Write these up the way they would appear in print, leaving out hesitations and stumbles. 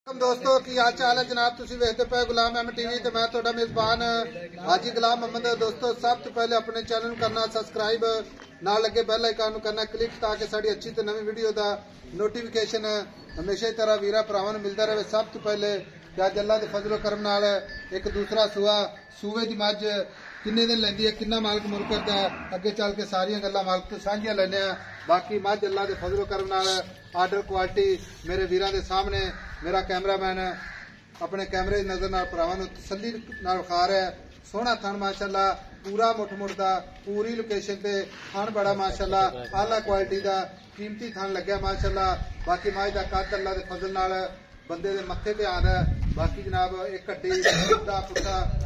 दोस्तों की हाल चाल है जनाब तुसी वेखदे पे गुलाम अहमद टीवी ते मैं तुहाडा मेजबान हाजी गुलाम अहमद। दोस्तों सब तो पहले अपने चैनल नूं करना सब्सक्राइब, नाल लगे बेल आइकन नूं करना क्लिक ताकि साडी अच्छी ते नवी वीडियो दा नोटिफिकेशन हमेशा ही तरह वीरा भरावां नूं मिलदा रहे। सब तो पहले अज अल्लाह दे फजलो करम नाल एक दूसरा सूए दी मझ किन्ने दिन लैंदी है, किन्ना मालक मुल्क करदा है, अगे चल के सारियां गल्लां मालक तो साझियां लैने आ। बाकी मझ अल्लाह दे फजलो करम नाल आर्डर क्वालिटी मेरे वीरां दे सामने मेरा कैमरामैन अपने कैमरे की नजर नाल भरावां नूं तसल्ली नाल विखा रहा है। सोहना थण माशाअल्लाह पूरा मुठ दा पूरी लोकेशन ते थण बड़ा माशाअल्लाह आला क्वालिटी दा कीमती थण लग्या माशाअल्लाह। बाकी मझ दा कद अल्लाह दे फजल नाल बंदे दे मत्थे ते आंदा है। बाकी जनाब एक हड्डी पुट्टा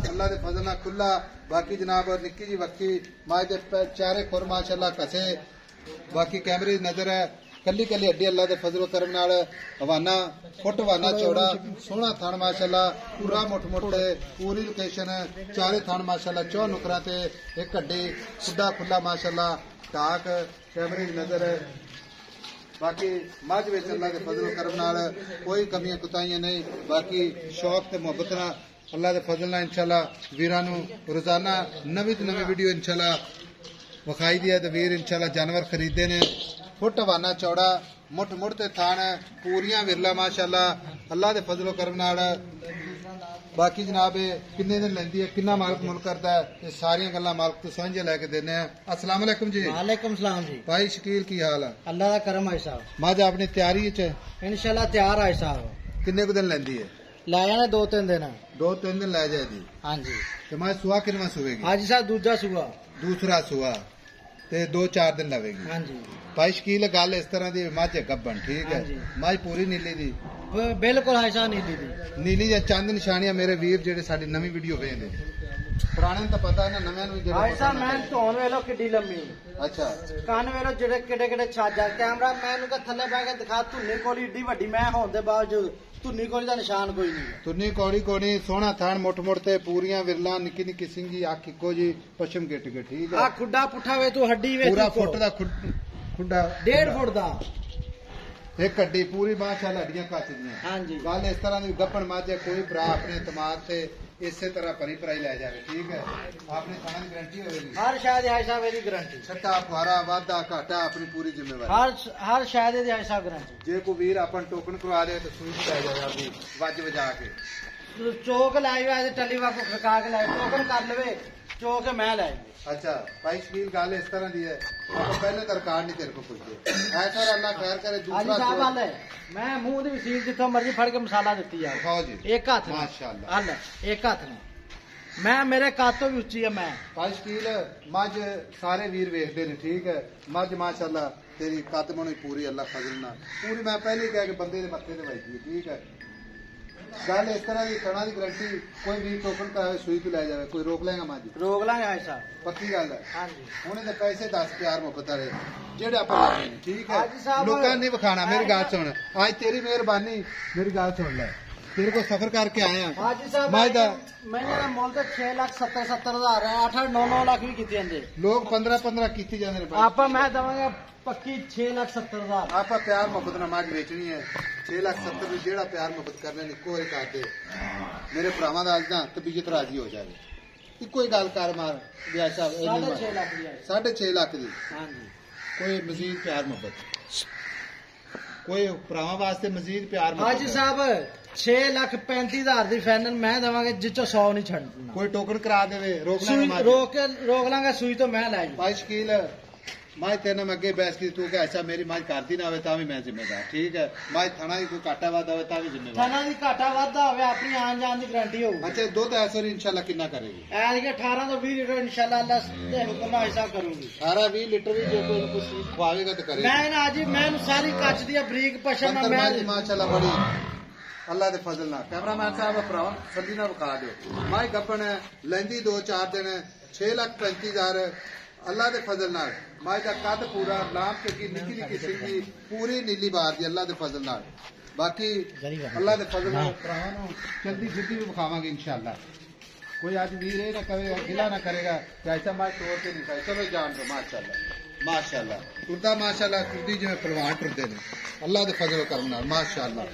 अल्लाह दे फजल नाल खुला। बाकी जनाब निक्की जी वक्की मझ दे चारे खुर माशाअल्लाह कसे। बाकी कैमरे की नजर है कली कली हड्डी अल्लाह दे फजलो करम नाल हवाना फुट हवाना चौड़ा सोहना थण माशाअल्लाह पूरा मुठ ते पूरी लोकेशन चारे थण माशाअल्लाह चौ नुकरां ते एक हड्डी खुदा खुला माशाअल्लाह टाक कैमरे की नजर है। बाकी मझ विच अल्लाह दे फजलो करम नाल कोई कमियां कुताहियां नहीं। बाकी शौक ते मुहब्बत नाल अल्लाह दे फजल नाल इंशाअल्लाह वीरां नूं रोजाना नवी तो नवी वीडियो इंशाअल्लाह विखाई दी है। ते वीर इंशाअल्लाह जानवर खरीदे ने फुट हवाना चौड़ा मुठ ते थान पूरियां विरला माशाअल्लाह अल्लाह दे फजलो करम नाल। बाकी जनाब किन्ने दिन लैंदी है, किन्ना मालक मुल्क करदा है, ये सारियां गल्लां मालक तो सांझे लैके देने हैं। अस्सलाम वालेकुम जी। वालेकुम सलाम जी। भाई शकील की हाल है? अल्लाह दा करम है साहब। मझ अपनी तैयारी च इंशाअल्लाह तैयार है साहब। किन्ने को दिन लैंदी है? लै जाने 2-3 दिन। 2-3 दिन लै जाए जी। हाँ जी। तो मैं सुहा किनवा सुवेगी? हाजी साहब दूजा सुआ। दूसरा सुहा ते 2-4 दिन लवेगी। हाँ जी। भाई शकील गल इस तरह की मझ गब्बन ठीक है, मझ पूरी नीली दी बिल्कुल है साहब नीली दी। नीली या चंद निशानियां मेरे वीर जेडे साडी नवी वीडियो वेखदे पुराने तो पता है ना नवे भाई साहब मैं धौन वेलो किड्डी लम्मी। अच्छा कान वेलो जेडे केड़े केड़े छाजा कैमरा मैनू का थल्ले बह के दिखा धुन्नी कोली ईडी वड्डी मैं होने दे बावजूद धुन्नी कोली दा निशान कोई नहीं। धुन्नी कौड़ी कोनी सोहना थान मुठ ते पूरियां विरला निक्की निक्की सिंगी अख इको जी पश्चिम गिट के ठीक है। आ खुड्डा पुठा वे तू हड्डी वे पूरा फुट दा खुड्डा 1.5 फुट दा एक हड्डी पूरी माशाअल्लाह हड्डियां कच दियां। हाँ जी। गल इस तरह की गप्पन माजे कोई भरा अपने तमाद से इसे तरह भरी भराई लै जाए ठीक है। अपनी थाना की गारंटी होगी हर शायद है साहब मेरी गारंटी। छट्टा फुहारा वाधा घाटा अपनी पूरी जिम्मेवारी हर शायद है साहब गारंटी। जे कोई वीर अपन टोकन करवा दे तो सुई लै जाए अभी वज बजा के चौक लाई हुआ टली वाको खड़का के लाए टोकन कर लवे चौक मैं लाई। अच्छा भाई शकील गल इस तरह की है पहले तो रिकॉर्ड नहीं तेरे को पूछते ऐसा अल्लाह खैर करे। दूसरा साहब है मैं मुंह दी वसील जितो मर्जी फड़ के मसाला दिती है एक हाथ माशाअल्लाह हल एक हाथ ने मैं मेरे कातो भी उच्ची है। मैं भाई शकील मझ सारे वीर वेखते ने ठीक है मझ माशाअल्लाह तेरी कद मोनी पूरी अल्लाह फजल ना पूरी मैं पहले ही कह के बंदे दे मत्थे ते वजदी ठीक है। गल इस तरह की थणा की गारंटी कोई भी टोकन करावे सुई तो लै जाए कोई रोक लेगा मझ रोक लांगे भाई साहब पक्की गल है। हाँ जी हुणे ते पैसे 10 प्यार मुहब्बत वाले जेडे आपां लाने ने ठीक है लोकां नहीं विखाना। मेरी गल सुन आज तेरी मेहरबानी मेरी गल सुन ले तेरे को सफर करके आए हैं हाजी साहब मैंने मोल तो 6,70,000 है 8-9 लाख भी कीते जांदे लोग 15 कीती जांदे ने आपा मैं दवांगा पक्की 6,70,000 आपा प्यार मोहब्बत नाल मझ बेचनी है 6,70,000 जेड़ा प्यार मोहब्बत करने ने कोई कर दे मेरे भरावां दा अज ना तबीयत राजी हो जाए इको ही गल कर मार ब्याह साहब 6.5 लाख दी। हां जी कोई मजीद प्यार मोहब्बत कोई भरावां वास्ते मजीद प्यार मोहब्बत हाजी साहब 6,35,000 दी फाइनल मैं दवांगे जिचो 100 नहीं छड्डना। कोई टोकन करा देवे रोक लांगा सुई तो मैं लै भाई शकील मझ तेने मैं अगे बहस की तू कह ऐसा मेरी मझ करती ना हो भी मैं जिम्मेदार ठीक है। मझ थना की कोई घाटा वाधा हो भी जिम्मेदार थना की घाटा वाधा हो अपनी आन जान की गारंटी हो। अच्छा दुध ऐसा इंशाल्लाह कितना करेगी? 18 तो 20 लीटर इंशाल्लाह अल्लाह दे हुक्म नाल हिसाब करूंगी। 18-20 लीटर भी जो कोई कुछ खवाएगा तो करेगी। मैं ना जी मैं सारी कच दी बरीक पशम मैं माशाल्लाह बड़ी अल्लाह दे फजल नाल कैमरामैन साहब भरावां सल्ली ना विखा दो माई गब्बन लैंदी 2-4 दिन 6,35,000 अल्लाह दे फजल नाल माई दा कद पूरा लाम के निक्की निक्की सिंगी पूरी नीली बार दी अल्लाह दे फजल नाल। बाकी अल्लाह दे फजल नाल भरावां नूं जल्दी जिद्दी भी विखावांगे इंशाअल्लाह। कोई आज वीर ये ना करेगा गिला ना करेगा ऐसा माई तोड़ के नहीं खाए चलो जान दो माशाअल्लाह माशाअल्लाह टुरदा माशाअल्लाह टुरदी जिवें पहलवान टुरदे ने अल्लाह दे फजल करम नाल माशाअल्लाह।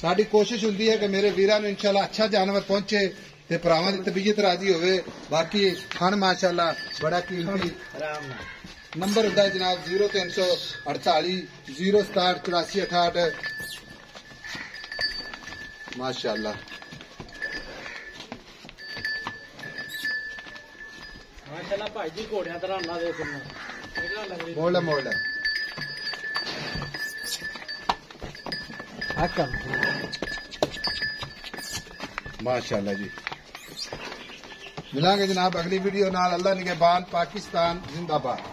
ਸਾਡੀ ਕੋਸ਼ਿਸ਼ ਹੁੰਦੀ ਹੈ ਕਿ ਮੇਰੇ ਵੀਰਾਂ ਨੂੰ ਇਨਸ਼ਾਅੱਲਾ ਅੱਛਾ ਜਾਨਵਰ ਪਹੁੰਚੇ ਤੇ ਭਰਾਵਾਂ ਦੀ ਤਬੀਅਤ ਰਾਜੀ ਹੋਵੇ। ਬਾਕੀ ਖਾਨ ਮਾਸ਼ਾਅੱਲਾ ਬੜਾ ਕੀਮਤੀ ਆਰਾਮ ਨਾਲ ਨੰਬਰ ਹੁੰਦਾ ਹੈ ਜਨਾਬ 0348 067 8468 माशाल्लाह ਮਾਸ਼ਾਅੱਲਾ ਭਾਈ ਜੀ ਘੋੜਿਆਂ ਤਰ੍ਹਾਂ ਨਾ ਦੇ ਸੁਣਨਾ ਕਿਹੜਾ ਲੱਗਦੀ मोड़ ਆਕਮ माशाल्लाह जी। मिलांगे जनाब अगली वीडियो नाल। अल्लाह निगहबान। पाकिस्तान जिंदाबाद।